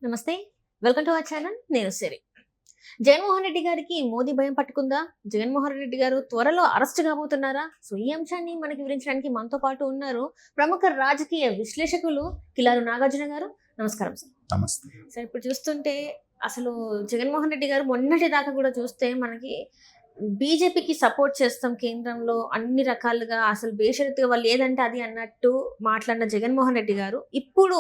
నమస్తే, welcome to our channel. నేను సిరి. జగన్మోహన్ రెడ్డి గారికి మోదీ భయం పట్టుకుందా? జగన్మోహన్ రెడ్డి గారు త్వరలో అరెస్ట్ కాబోతున్నారా? సో ఈ అంశాన్ని మనకి వివరించడానికి మనతో పాటు ఉన్నారు ప్రముఖ రాజకీయ విశ్లేషకులు కిలారు నాగార్జున గారు. నమస్కారం సార్. నమస్తే సార్, ఇప్పుడు చూస్తుంటే అసలు జగన్మోహన్ రెడ్డి గారు మొన్నటి దాకా కూడా చూస్తే మనకి బీజేపీకి సపోర్ట్ చేస్తాం కేంద్రంలో అన్ని రకాలుగా, అసలు బేషరతుగా వాళ్ళు ఏదంటే అది అన్నట్టు మాట్లాడిన జగన్మోహన్ రెడ్డి గారు ఇప్పుడు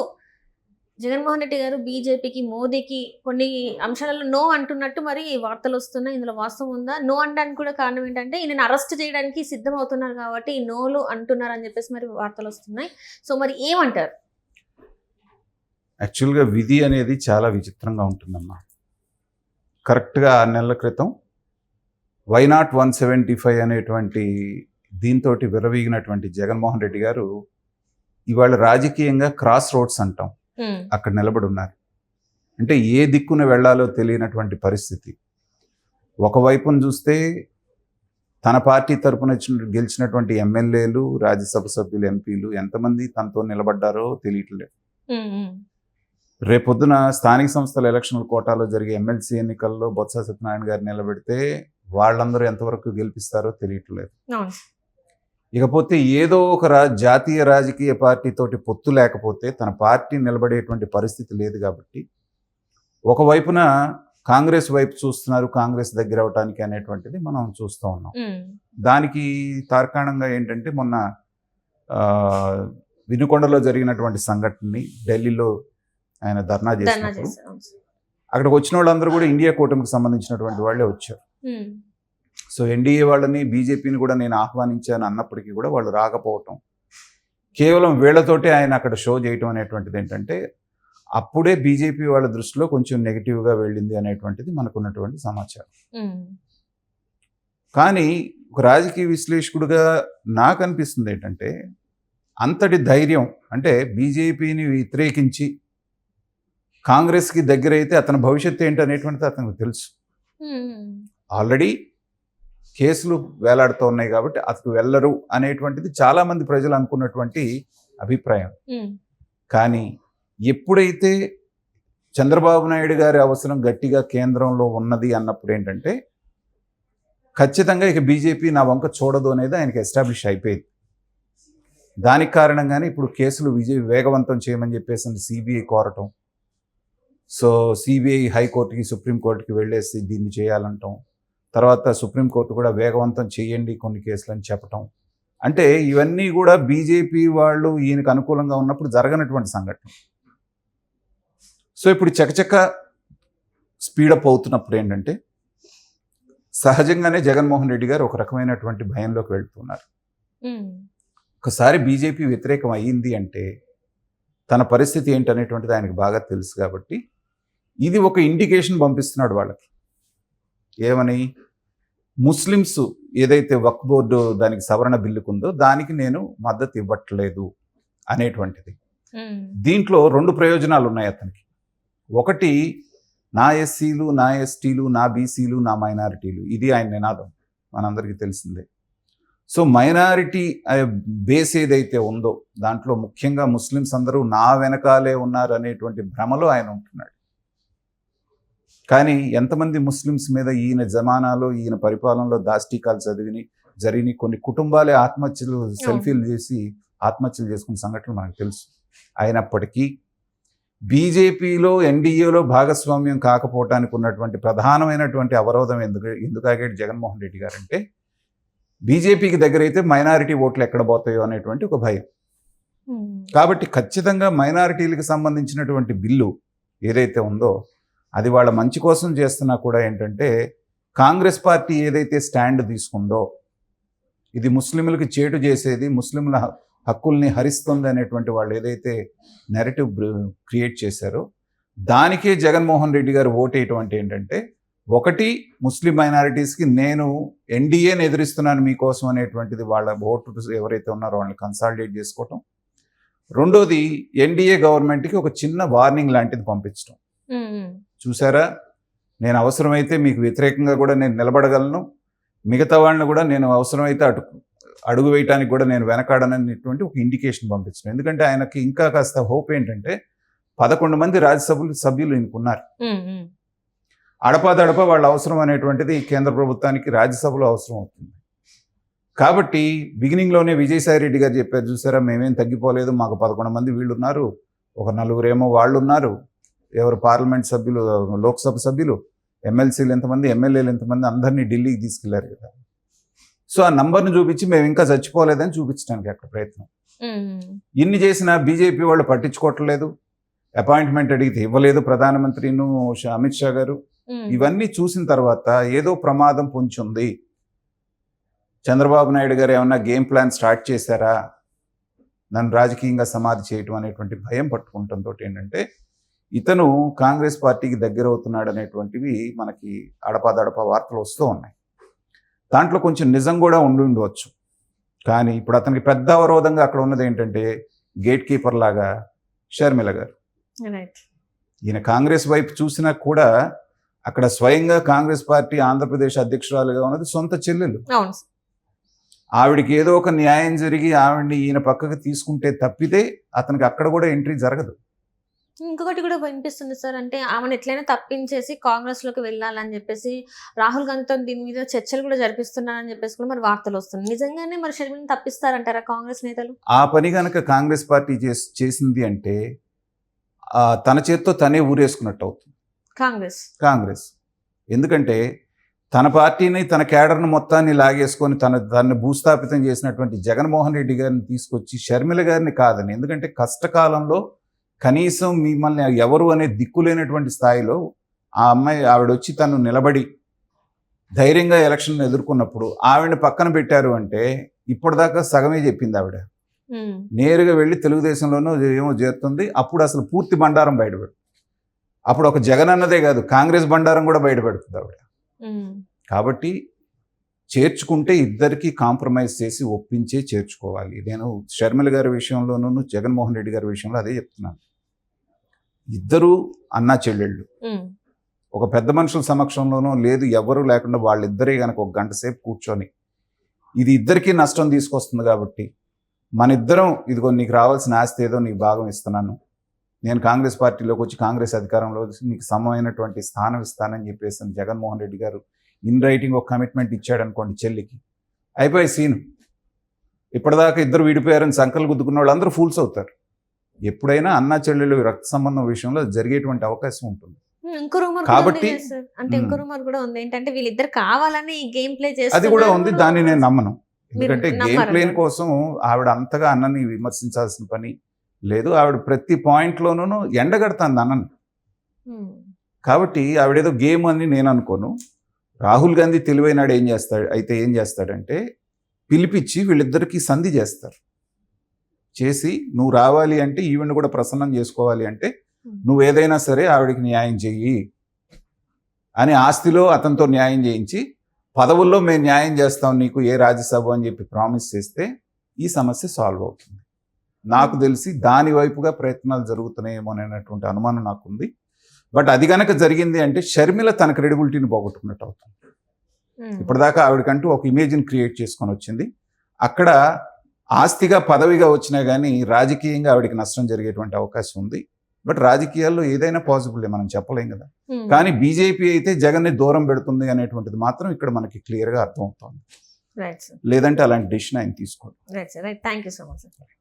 జగన్మోహన్ రెడ్డి గారు బీజేపీకి, మోదీకి కొన్ని అంశాలలో నో అంటున్నట్టు మరి వార్తలు వస్తున్నాయి. ఇందులో వాస్తవం ఉందా? నో అనడానికి కూడా కారణం ఏంటంటే ఈయన అరెస్ట్ చేయడానికి సిద్ధం అవుతున్నారు కాబట్టి ఈ నోలు అంటున్నారు అని చెప్పేసి మరి వార్తలు వస్తున్నాయి. సో మరి ఏమంటారు? యాక్చువల్గా విధి అనేది చాలా విచిత్రంగా ఉంటుందమ్మా. కరెక్ట్గా 6 నెలల క్రితం వైనాట్ 175 అనేటువంటి దీంతో విర్రవీగినటువంటి జగన్మోహన్ రెడ్డి గారు ఇవాళ రాజకీయంగా క్రాస్ రోడ్స్ అంటాం, అక్కడ నిలబడి ఉన్నారు. అంటే ఏ దిక్కున వెళ్లాలో తెలియనటువంటి పరిస్థితి. ఒకవైపున చూస్తే తన పార్టీ తరపున గెలిచినటువంటి ఎమ్మెల్యేలు, రాజ్యసభ సభ్యులు, ఎంపీలు ఎంతమంది తనతో నిలబడ్డారో తెలియట్లేదు. రేపొద్దున స్థానిక సంస్థల ఎలక్షన్ల కోటాలో జరిగే ఎమ్మెల్సీ ఎన్నికల్లో బొత్స సత్యనారాయణ గారు నిలబెడితే వాళ్ళందరూ ఎంతవరకు గెలిపిస్తారో తెలియట్లేదు. ఇకపోతే ఏదో ఒక జాతీయ రాజకీయ పార్టీతోటి పొత్తు లేకపోతే తన పార్టీ నిలబడేటువంటి పరిస్థితి లేదు. కాబట్టి ఒకవైపున కాంగ్రెస్ వైపు చూస్తున్నారు, కాంగ్రెస్ దగ్గర అవటానికి అనేటువంటిది మనం చూస్తూ ఉన్నాం. దానికి తార్కాణంగా ఏంటంటే మొన్న వినుకొండలో జరిగినటువంటి సంఘటనని, ఢిల్లీలో ఆయన ధర్నా చేసినప్పుడు అక్కడికి వచ్చిన వాళ్ళందరూ కూడా ఇండియా కూటమికి సంబంధించినటువంటి వాళ్ళే వచ్చారు. సో ఎన్డీఏ వాళ్ళని, బీజేపీని కూడా నేను ఆహ్వానించాను అన్నప్పటికీ కూడా వాళ్ళు రాకపోవటం, కేవలం వీళ్లతోటే ఆయన అక్కడ షో చేయటం అనేటువంటిది ఏంటంటే అప్పుడే బీజేపీ వాళ్ళ దృష్టిలో కొంచెం నెగిటివ్గా వెళ్ళింది అనేటువంటిది మనకున్నటువంటి సమాచారం. కానీ ఒక రాజకీయ విశ్లేషకుడిగా నాకు అనిపిస్తుంది ఏంటంటే అంతటి ధైర్యం, అంటే బీజేపీని వ్యతిరేకించి కాంగ్రెస్కి దగ్గర అయితే అతని భవిష్యత్తు ఏంటనేటువంటిది అతనికి తెలుసు. ఆల్రెడీ కేసులు వేలాడుతూ ఉన్నాయి కాబట్టి అతను వెళ్ళరు అనేటువంటిది చాలామంది ప్రజలు అనుకున్నటువంటి అభిప్రాయం. కానీ ఎప్పుడైతే చంద్రబాబు నాయుడు గారి అవసరం గట్టిగా కేంద్రంలో ఉన్నది అన్నప్పుడు ఏంటంటే ఖచ్చితంగా ఇక బీజేపీ నా వంక చూడదు అనేది ఆయనకి ఎస్టాబ్లిష్ అయిపోయింది. దానికి కారణంగానే ఇప్పుడు కేసులు వేగవంతం చేయమని చెప్పేసి సిబిఐ కోరటం, సో సిబిఐ హైకోర్టుకి, సుప్రీంకోర్టుకి వెళ్ళేసి దీన్ని చేయాలంటాం, తర్వాత సుప్రీంకోర్టు కూడా వేగవంతం చేయండి కొన్ని కేసులని చెప్పటం. అంటే ఇవన్నీ కూడా బీజేపీ వాళ్ళు ఈయనకు అనుకూలంగా ఉన్నప్పుడు జరగనటువంటి సంఘటన. సో ఇప్పుడు చకచక స్పీడప్ అవుతున్నప్పుడు ఏంటంటే సహజంగానే జగన్మోహన్ రెడ్డి గారు ఒక రకమైనటువంటి భయంలోకి వెళ్తున్నారు. ఒకసారి బీజేపీ వ్యతిరేకం అయ్యింది అంటే తన పరిస్థితి ఏంటనేటువంటిది ఆయనకు బాగా తెలుసు. కాబట్టి ఇది ఒక ఇండికేషన్ పంపిస్తున్నాడు వాళ్ళకి. ఏమని? ముస్లిమ్స్ ఏదైతే వక్ఫ్ బోర్డు దానికి సవరణ బిల్లుకు ఉందో దానికి నేను మద్దతు ఇవ్వట్లేదు అనేటువంటిది. దీంట్లో 2 ప్రయోజనాలు ఉన్నాయి అతనికి. ఒకటి, నా ఎస్సీలు, నా ఎస్టీలు, నా బీసీలు, నా మైనారిటీలు, ఇది ఆయన నినాదం, మనందరికీ తెలిసిందే. సో మైనారిటీ బేస్ ఏదైతే ఉందో దాంట్లో ముఖ్యంగా ముస్లిమ్స్ అందరూ నా వెనకాలే ఉన్నారు అనేటువంటి భ్రమలో ఆయన ఉంటున్నాడు. కానీ ఎంతమంది ముస్లిమ్స్ మీద ఈయన జమానాలో, ఈయన పరిపాలనలో దాష్టీకాలు జరిగిన కొన్ని కుటుంబాలే ఆత్మహత్యలు, సెల్ఫీలు చేసి ఆత్మహత్యలు చేసుకున్న సంఘటనలు మనకు తెలుసు. అయినప్పటికీ బీజేపీలో, ఎన్డీఏలో భాగస్వామ్యం కాకపోవటానికి ఉన్నటువంటి ప్రధానమైనటువంటి అవరోధం ఎందుకాగాడు జగన్మోహన్ రెడ్డి గారు అంటే బీజేపీకి దగ్గర అయితే మైనారిటీ ఓట్లు ఎక్కడ పోతాయో అనేటువంటి ఒక భయం. కాబట్టి ఖచ్చితంగా మైనారిటీలకు సంబంధించినటువంటి బిల్లు ఏదైతే ఉందో అది వాళ్ళ మంచి కోసం చేస్తున్నా కూడా ఏంటంటే కాంగ్రెస్ పార్టీ ఏదైతే స్టాండ్ తీసుకుందో ఇది ముస్లింలకు చేటు చేసేది, ముస్లింల హక్కుల్ని హరిస్తుంది అనేటువంటి వాళ్ళు ఏదైతే నెరేటివ్ క్రియేట్ చేశారో దానికే జగన్మోహన్ రెడ్డి గారు ఓటేయటం అంటే ఏంటంటే, ఒకటి, ముస్లిం మైనారిటీస్కి నేను ఎన్డీఏని ఎదిరిస్తున్నాను మీకోసం అనేటువంటిది వాళ్ళ ఓటు ఎవరైతే ఉన్నారో వాళ్ళని కన్సాలిడేట్ చేసుకోవటం. రెండోది, ఎన్డీఏ గవర్నమెంట్కి ఒక చిన్న వార్నింగ్ లాంటిది పంపించడం. చూసారా, నేను అవసరమైతే మీకు వ్యతిరేకంగా కూడా నేను నిలబడగలను, మిగతా వాళ్ళని కూడా నేను అవసరమైతే అడుగు వేయటానికి కూడా నేను వెనకాడనటువంటి ఒక ఇండికేషన్ పంపించడం. ఎందుకంటే ఆయనకి ఇంకా కాస్త హోప్ ఏంటంటే 11 మంది రాజ్యసభ సభ్యులు ఈయనకున్నారు. అడపాదడప వాళ్ళ అవసరం అనేటువంటిది కేంద్ర ప్రభుత్వానికి రాజ్యసభలో అవసరం అవుతుంది. కాబట్టి బిగినింగ్లోనే విజయసాయి రెడ్డి గారు చెప్పారు, చూసారా మేమేం తగ్గిపోలేదు, మాకు 11 మంది వీళ్ళు ఉన్నారు, ఒక 4 ఏమో వాళ్ళు ఉన్నారు, ఎవరు పార్లమెంట్ సభ్యులు, లోక్సభ సభ్యులు, ఎమ్మెల్సీలు ఎంతమంది, ఎమ్మెల్యేలు ఎంతమంది, అందరినీ ఢిల్లీకి తీసుకెళ్లారు కదా. సో ఆ నంబర్ను చూపించి మేము ఇంకా చచ్చిపోలేదని చూపించడానికి అక్కడ ప్రయత్నం. ఇన్ని చేసినా బీజేపీ వాళ్ళు పట్టించుకోవట్లేదు, అపాయింట్మెంట్ అడిగితే ఇవ్వలేదు ప్రధానమంత్రిను అమిత్ షా గారు. ఇవన్నీ చూసిన తర్వాత ఏదో ప్రమాదం పొంచి ఉంది, చంద్రబాబు నాయుడు గారు ఏమన్నా గేమ్ ప్లాన్ స్టార్ట్ చేశారా, నన్ను రాజకీయంగా సమాధి చేయటం అనేటువంటి భయం పట్టుకుంటంతో ఏంటంటే ఇతను కాంగ్రెస్ పార్టీకి దగ్గర అవుతున్నాడు అనేటువంటివి మనకి అడపాదడపా వార్తలు వస్తూ ఉన్నాయి. దాంట్లో కొంచెం నిజం కూడా ఉండవచ్చు. కానీ ఇప్పుడు అతనికి పెద్ద అవరోధంగా అక్కడ ఉన్నది ఏంటంటే గేట్ కీపర్ లాగా షర్మిల గారు. ఈయన కాంగ్రెస్ వైపు చూసినా కూడా అక్కడ స్వయంగా కాంగ్రెస్ పార్టీ ఆంధ్రప్రదేశ్ అధ్యక్షురాలుగా ఉన్నది సొంత చెల్లెలు. ఆవిడికి ఏదో ఒక న్యాయం జరిగి ఆవిడ్ని ఈయన పక్కకు తీసుకుంటే తప్పితే అతనికి అక్కడ కూడా ఎంట్రీ జరగదు. ఇంకొకటి కూడా వినిపిస్తుంది సార్, అంటే ఆమెను ఎట్లయినా తప్పించేసి కాంగ్రెస్ లోకి వెళ్ళాలని చెప్పేసి రాహుల్ గాంధీతో దీని మీద చర్చలు కూడా జరిపిస్తున్నారని చెప్పేసి కూడా మరి వార్తలు వస్తున్నాయి. నిజంగానే మరి షర్మిలను తప్పిస్తారంటారా కాంగ్రెస్ నేతలు? ఆ పని కనుక కాంగ్రెస్ పార్టీ చేసింది అంటే తన చేత్తో తనే ఊరేసుకున్నట్టు అవుతుంది కాంగ్రెస్. ఎందుకంటే తన పార్టీని, తన కేడర్ను మొత్తాన్ని లాగేసుకొని తనని భూస్థాపితం చేసినటువంటి జగన్మోహన్ రెడ్డి గారిని తీసుకొచ్చి షర్మిల గారిని కాదని, ఎందుకంటే కష్టకాలంలో కనీసం మిమ్మల్ని ఎవరు అనే దిక్కులేనటువంటి స్థాయిలో ఆవిడ వచ్చి తను నిలబడి ధైర్యంగా ఎలక్షన్ ఎదుర్కొన్నప్పుడు ఆవిడని పక్కన పెట్టారు అంటే ఇప్పటిదాకా సగమే చెప్పింది ఆవిడ. నేరుగా వెళ్ళి తెలుగుదేశంలోనూ ఏమో చేరుతుంది. అప్పుడు అసలు పూర్తి బండారం బయటపెడుతుంది. అప్పుడు ఒక జగన్ అన్నదే కాదు, కాంగ్రెస్ బండారం కూడా బయటపెడుతుంది ఆవిడ. కాబట్టి చేర్చుకుంటే ఇద్దరికి కాంప్రమైజ్ చేసి ఒప్పించే చేర్చుకోవాలి. నేను షర్మిల గారి విషయంలోనూ జగన్మోహన్ రెడ్డి గారి విషయంలో అదే చెప్తున్నాను. ఇద్దరు అన్నా చెల్లెళ్ళు ఒక పెద్ద మనుషుల సమక్షంలోనూ లేదు, ఎవరు లేకుండా వాళ్ళిద్దరే కనుక ఒక గంట సేపు కూర్చొని ఇది ఇద్దరికీ నష్టం తీసుకొస్తుంది కాబట్టి మన ఇద్దరం ఇదిగో నీకు రావాల్సిన ఆస్తి ఏదో నీకు భాగం ఇస్తున్నాను, నేను కాంగ్రెస్ పార్టీలోకి వచ్చి కాంగ్రెస్ అధికారంలో నీకు సమమైనటువంటి స్థానం ఇస్తానని చెప్పేసి జగన్మోహన్ రెడ్డి గారు ఇన్ రైటింగ్ ఒక కమిట్మెంట్ ఇచ్చాడు అనుకోండి చెల్లికి, అయిపోయి సీను. ఇప్పటిదాకా ఇద్దరు విడిపోయారని సంకలు గుద్దుకున్న వాళ్ళు అందరూ ఫూల్స్ అవుతారు. ఎప్పుడైనా అన్నా చెల్లెలు రక్త సంబంధం విషయంలో జరిగేటువంటి అవకాశం ఉంటుంది. కాబట్టి ఇంకో రూమర్ కూడా ఉంది ఏంటంటే వీళ్ళిద్దరు కావాలని ఈ గేమ్ ప్లే చేస్తారు. అది కూడా ఉంది, దాన్ని నేను నమ్మను. ఎందుకంటే గేమ్ ప్లేన్ కోసం ఆవిడ అంతగా అన్నని విమర్శించాల్సిన పని లేదు. ఆవిడ ప్రతి పాయింట్లోనూ ఎండగడుతుంది అన్నని. కాబట్టి ఆవిడేదో గేమ్ అని నేను అనుకోను. రాహుల్ గాంధీ తెలివైనాడు ఏం చేస్తాడంటే పిలిపించి వీళ్ళిద్దరికీ సంధి చేస్తారు. చేసి నువ్వు రావాలి అంటే ఈవెంట్ కూడా ప్రసన్నం చేసుకోవాలి అంటే నువ్వు ఏదైనా సరే ఆవిడకి న్యాయం చెయ్యి అని ఆస్తిలో అతనితో న్యాయం చేయించి పదవుల్లో మేము న్యాయం చేస్తాం నీకు ఏ రాజ్యసభ అని చెప్పి ప్రామిస్ చేస్తే ఈ సమస్య సాల్వ్ అవుతుంది. నాకు తెలిసి దాని వైపుగా ప్రయత్నాలు జరుగుతున్నాయేమో అనేటువంటి అనుమానం నాకుంది. బట్ అది కనుక జరిగింది అంటే షర్మిల తన క్రెడిబిలిటీని పోగొట్టుకున్నట్టు అవుతుంది. ఇప్పటిదాకా ఆవిడకంటూ ఒక ఇమేజ్ని క్రియేట్ చేసుకొని వచ్చింది. అక్కడ ఆస్తిగా పదవిగా వచ్చినా కానీ రాజకీయంగా ఆవిడకి నష్టం జరిగేటువంటి అవకాశం ఉంది. బట్ రాజకీయాల్లో ఏదైనా పాసిబుల్ మనం చెప్పలేం కదా. కానీ బీజేపీ అయితే జగన్ని దూరం పెడుతుంది అనేటువంటిది మాత్రం ఇక్కడ మనకి క్లియర్గా అర్థమవుతుంది. లేదంటే అలాంటి డిసిషన్ ఆయన తీసుకోండి. Right sir, right. Thank you so much sir.